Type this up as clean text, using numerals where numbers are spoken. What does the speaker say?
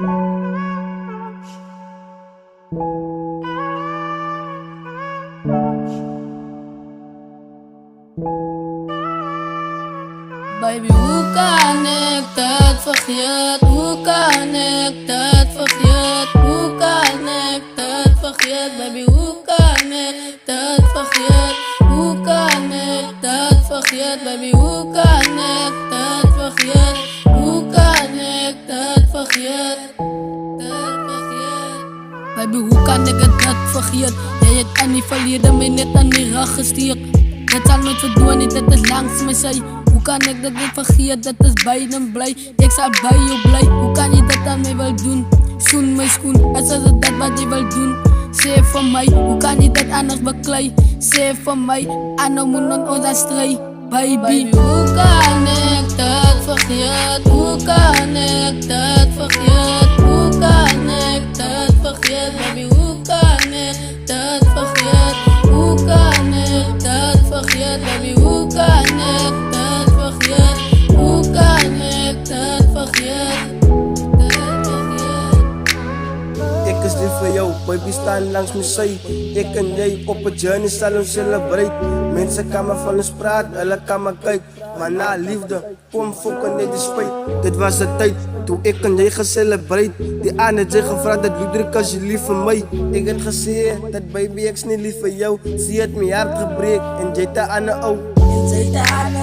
Baby, hoe kan ik dat vergeten? Hoe kan ik dat vergeten? Hoe kan ik dat vergeten? Baby, hoe kan ik dat vergeten? Hoe kan ik dat vergeten? Baby, hoe kan ik dat vergeten? Hoe kan ik dat vergeten? Baby, hoe kan ik het dat vergeten? Jij hebt aan die verleden mij net aan die rug gestuurd. Het zal nooit verdwijnen, dat is langs mij zij. Hoe kan ik dat niet vergeten, dat is beiden blij. Ik zal bij jou blij, hoe kan je dat aan mij wel doen? Zoen mijn schoen, het is dat wat je wil doen. Zeg van mij, hoe kan je dat anders beklei? Zeg van mij, Anno moet nog ons strijd. Baby, hoe kan ik dat vergeten? Hoe kan ik dat vergeten? Hoe kan ik dat vergeten? Baby, hoe kan ik dat vergeten? Hoe kan ik dat vergeten? Baby, hoe kan ik dat vergeten? Hoe kan ik dat vergeten? Ik is lief voor jou, baby staan langs mijn zij. Ik en jij op een journey zal ons celebrate. Mensen kan me van ons praten, hulle kan me kijken. Maar na liefde, kom fokken net de spijt. Dit was de tijd, toen ik en jij gecelebrate. Die aan het jij gevraagd, dat Ludwig als je lief voor mij. Ik heb gezien, dat baby ik is niet lief voor jou. Zie het mijn hart gebreek, en jij te aan de ou. En zij te aan